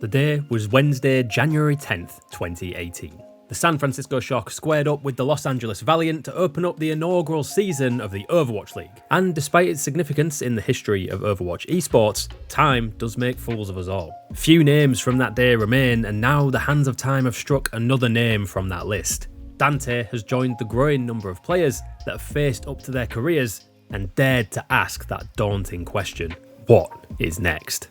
The day was Wednesday, January 10th, 2018. The San Francisco Shock squared up with the Los Angeles Valiant to open up the inaugural season of the Overwatch League. And despite its significance in the history of Overwatch esports, time does make fools of us all. Few names from that day remain, and now the hands of time have struck another name from that list. Dante has joined the growing number of players that have faced up to their careers and dared to ask that daunting question: what is next?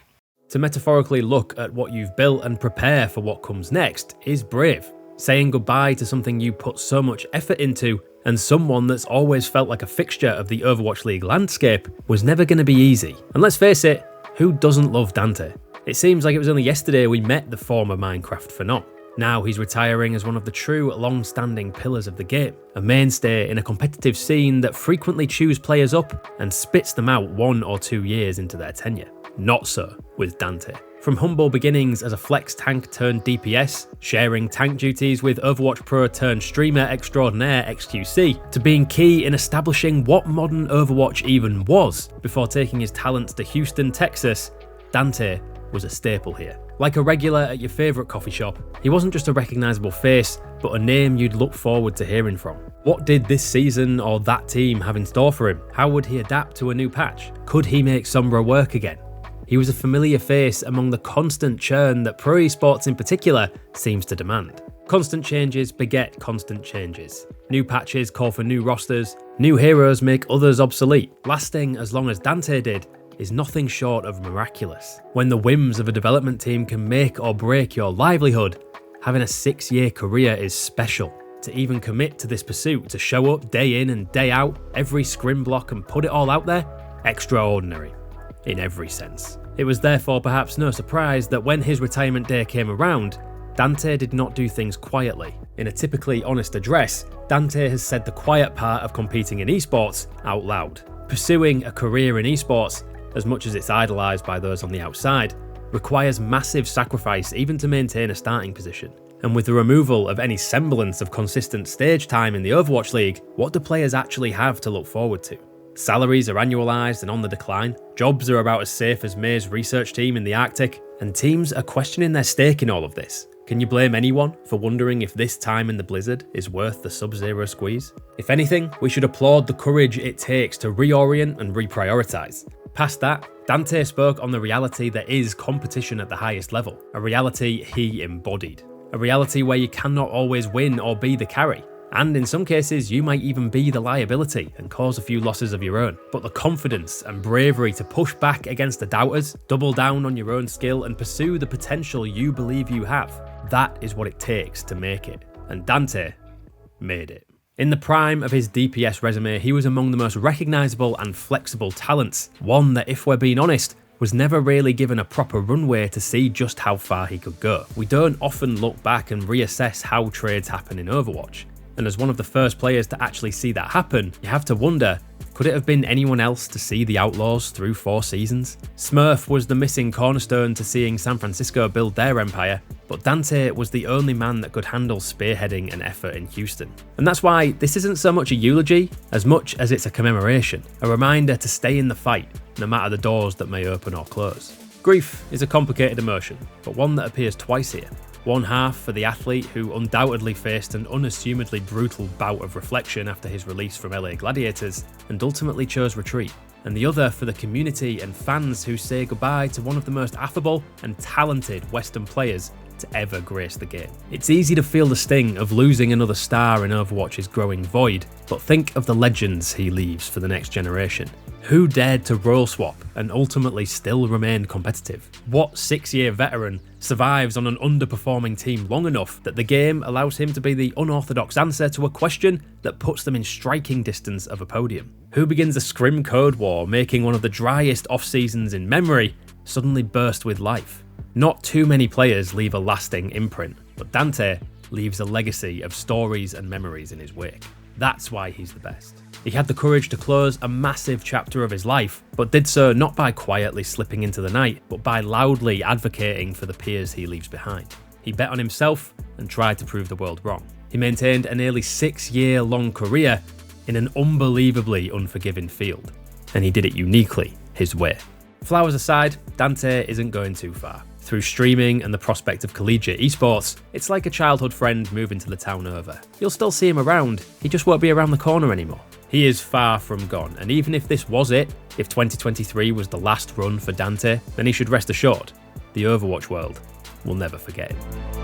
To metaphorically look at what you've built and prepare for what comes next is brave. Saying goodbye to something you put so much effort into and someone that's always felt like a fixture of the Overwatch League landscape was never going to be easy. And let's face it, who doesn't love Dante? It seems like it was only yesterday we met the former Minecraft phenom. Now he's retiring as one of the true long-standing pillars of the game, a mainstay in a competitive scene that frequently chews players up and spits them out 1 or 2 years into their tenure. Not so with Dante. From humble beginnings as a flex tank turned DPS, sharing tank duties with Overwatch Pro turned streamer extraordinaire XQC, to being key in establishing what modern Overwatch even was, before taking his talents to Houston, Texas, Dante was a staple here. Like a regular at your favourite coffee shop, he wasn't just a recognisable face, but a name you'd look forward to hearing from. What did this season or that team have in store for him? How would he adapt to a new patch? Could he make Sombra work again? He was a familiar face among the constant churn that pro esports in particular seems to demand. Constant changes beget constant changes. New patches call for new rosters, new heroes make others obsolete. Lasting as long as Dante did is nothing short of miraculous. When the whims of a development team can make or break your livelihood, having a 6-year career is special. To even commit to this pursuit, to show up day in and day out, every scrim block and put it all out there, extraordinary. In every sense. It was therefore perhaps no surprise that when his retirement day came around, Dante did not do things quietly. In a typically honest address, Dante has said the quiet part of competing in esports out loud. Pursuing a career in esports, as much as it's idolised by those on the outside, requires massive sacrifice even to maintain a starting position. And with the removal of any semblance of consistent stage time in the Overwatch League, what do players actually have to look forward to? Salaries are annualised and on the decline, jobs are about as safe as May's research team in the Arctic, and teams are questioning their stake in all of this. Can you blame anyone for wondering if this time in the blizzard is worth the sub-zero squeeze? If anything, we should applaud the courage it takes to reorient and reprioritise. Past that, Dante spoke on the reality that is competition at the highest level, a reality he embodied. A reality where you cannot always win or be the carry. And in some cases, you might even be the liability and cause a few losses of your own. But the confidence and bravery to push back against the doubters, double down on your own skill and pursue the potential you believe you have, that is what it takes to make it. And Dante made it. In the prime of his DPS resume, he was among the most recognisable and flexible talents, one that, if we're being honest, was never really given a proper runway to see just how far he could go. We don't often look back and reassess how trades happen in Overwatch. And as one of the first players to actually see that happen, you have to wonder, could it have been anyone else to see the Outlaws through 4 seasons? Smurf was the missing cornerstone to seeing San Francisco build their empire, but Dante was the only man that could handle spearheading an effort in Houston. And that's why this isn't so much a eulogy, as much as it's a commemoration, a reminder to stay in the fight, no matter the doors that may open or close. Grief is a complicated emotion, but one that appears twice here. One half for the athlete who undoubtedly faced an unassumedly brutal bout of reflection after his release from LA Gladiators and ultimately chose retreat. And the other for the community and fans who say goodbye to one of the most affable and talented Western players to ever grace the game. It's easy to feel the sting of losing another star in Overwatch's growing void, but think of the legends he leaves for the next generation. Who dared to role swap and ultimately still remained competitive? What 6-year veteran survives on an underperforming team long enough that the game allows him to be the unorthodox answer to a question that puts them in striking distance of a podium? Who begins a scrim code war, making one of the driest off-seasons in memory suddenly burst with life? Not too many players leave a lasting imprint, but Dante leaves a legacy of stories and memories in his wake. That's why he's the best. He had the courage to close a massive chapter of his life, but did so not by quietly slipping into the night, but by loudly advocating for the peers he leaves behind. He bet on himself and tried to prove the world wrong. He maintained a nearly 6-year-long career in an unbelievably unforgiving field, and he did it uniquely his way. Flowers aside, Dante isn't going too far. Through streaming and the prospect of collegiate esports, it's like a childhood friend moving to the town over. You'll still see him around, he just won't be around the corner anymore. He is far from gone, and even if this was it, if 2023 was the last run for Dante, then he should rest assured, the Overwatch world will never forget him.